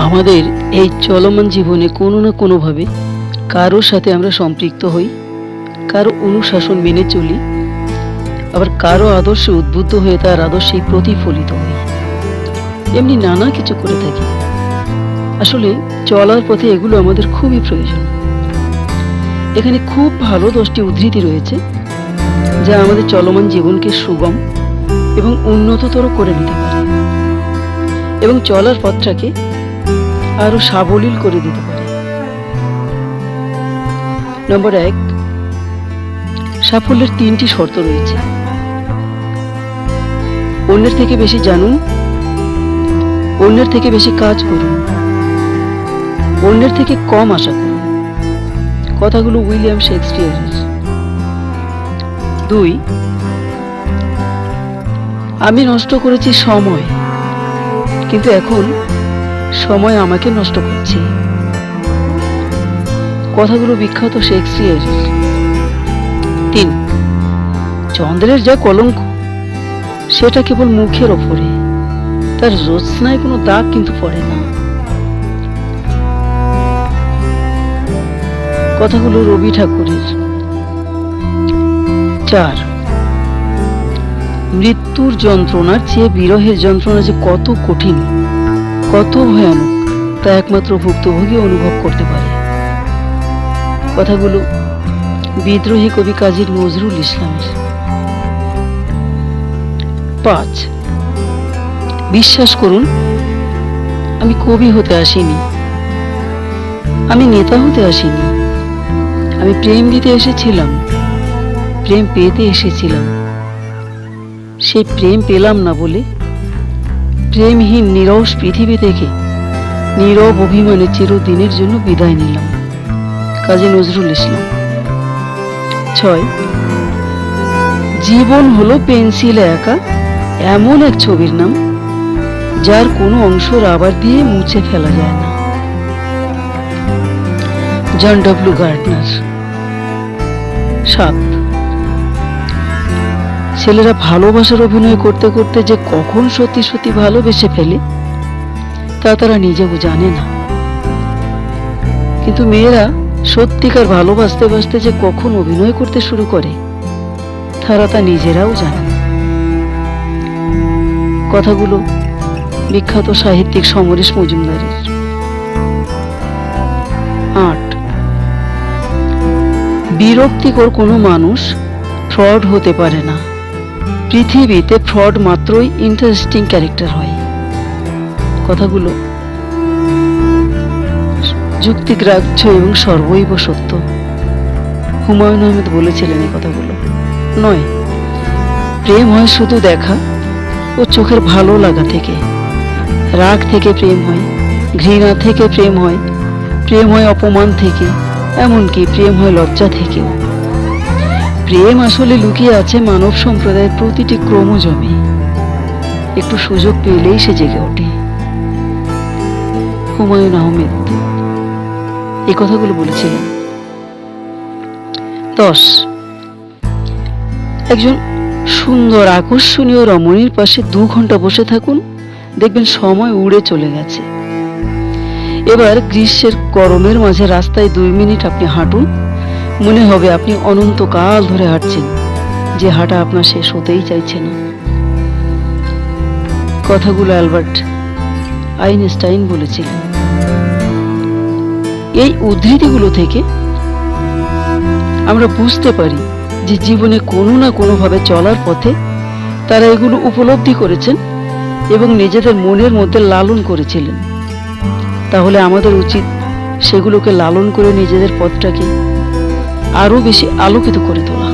আমাদের এই চলমান জীবনে কোনো না কোনোভাবে কারোর সাথে আমরা সম্পৃক্ত হই, কারো অনুশাসন মেনে চলি, আবার কারো আদর্শে উদ্বুদ্ধ হয়ে তার আদর্শেই প্রতিফলিত হই। এমনি নানা কিছু করে থাকি। আসলে চলার পথে এগুলো আমাদের খুবই প্রয়োজন। এখানে খুব ভালো 10টি উদ্ধৃতি রয়েছে যা আমাদের চলমান জীবনকে সুগম এবং উন্নততর করে নিতে পারে এবং চলার পথটাকে আরো সাবলীল করে দিতে পারে। নম্বর 1, সাফল্যের 3টি শর্ত রয়েছে। অন্যের থেকে বেশি জানুন, অন্যের থেকে বেশি কাজ করুন, অন্যের থেকে কম আশা করুন। কথাগুলো উইলিয়াম শেক্সপিয়ারের। 2, আমি নষ্ট করেছি সময়, কিন্তু এখন সময় আমাকে নষ্ট করছে। কথাগুলো বিখ্যাত শেক্সপিয়ারের। 3, চন্দ্রের যা কলঙ্ক সেটা কেবল মুখের ওপরে, তার জ্যোৎস্নায় কোনো দাগ কিন্তু পড়ে না। কথাগুলো রবি ঠাকুরের। 4, মৃত্যুর যন্ত্রণার চেয়ে বিরহের যন্ত্রণা যে কত কঠিন, কত ভয়ানক তা একমাত্র ভুক্তভোগী অনুভব করতে পারে। কথাগুলো বিদ্রোহী কবি কাজী নজরুল ইসলামের। 5, বিশ্বাস করুন, আমি কবি হতে আসিনি, আমি নেতা হতে আসিনি, আমি প্রেম দিতে এসেছিলাম, প্রেম পেতে এসেছিলাম। সেই প্রেম পেলাম না বলে প্রেমহীন নীরস পৃথিবী থেকে নীরব অভিমানে চিরদিনের জন্য বিদায় নিলাম। কাজী নজরুল ইসলাম। 6, জীবন হলো পেন্সিলে আঁকা এমন এক ছবির নাম যার কোনো অংশ রাবার দিয়ে মুছে ফেলা যায় না। John W Gairdner. 7, ছেলেরা ভালোবাসার অভিনয় করতে করতে যে কখন সত্যি সত্যি ভালোবেসে ফেলে তা তারা নিজেও জানে না, কিন্তু মেয়েরা সত্যিকার ভালোবাসতে বাসতে যে কখন অভিনয় করতে শুরু করে তারা তা নিজেরাও জানে না। কথাগুলো বিখ্যাত সাহিত্যিক সমরেশ মজুমদারের। 8, বিরক্তিকর কোনো মানুষ ফ্রড হতে পারে না। পৃথিবীতে ফ্রড মাত্রই ইন্টারেস্টিং ক্যারেক্টার হয়। কথাগুলো যুক্তিগ্রাহ্য এবং সর্বৈব সত্য। হুমায়ুন আহমেদ বলেছিলেন এই কথাগুলো। 9, প্রেম হয় শুধু দেখা ও চোখের ভালো লাগা থেকে, রাগ থেকে প্রেম হয়, ঘৃণা থেকে প্রেম হয়, প্রেম হয় অপমান থেকে, এমনকি প্রেম হয় লজ্জা থেকেও। প্রেম আসলে লুকিয়ে আছে মানব সম্প্রদায়ের প্রতিটি ক্রোমোজোমে, একটু সুযোগ পেলেই সে জেগে ওঠে। হুমায়ুন আহমেদ এই কথাগুলো বলেছিলেন। 10, একজন সুন্দর আকর্ষণীয় রমণীর পাশে 2 ঘন্টা বসে থাকুন, দেখবেন সময় উড়ে চলে গেছে। এবার গ্রীষ্মের গরমের মাঝে রাস্তায় 2 মিনিট আপনি হাঁটুন, মনে হবে আপনি অনন্তকাল ধরে হাঁটছেন, যে হাঁটা আপনার শেষ হতেই চাইছে না। কথাগুলো অ্যালবার্ট আইনস্টাইন বলেছিলেন। এই উদ্ধৃতিগুলো থেকে আমরা বুঝতে পারি যে জীবনে কোনো না কোনোভাবে চলার পথে তারা এগুলো উপলব্ধি করেছেন এবং নিজেদের মনের মধ্যে লালন করেছিলেন। তাহলে আমাদের উচিত সেগুলোকে লালন করে নিজেদের পথটাকে আরো বেশি আলোকিত করে তোলা।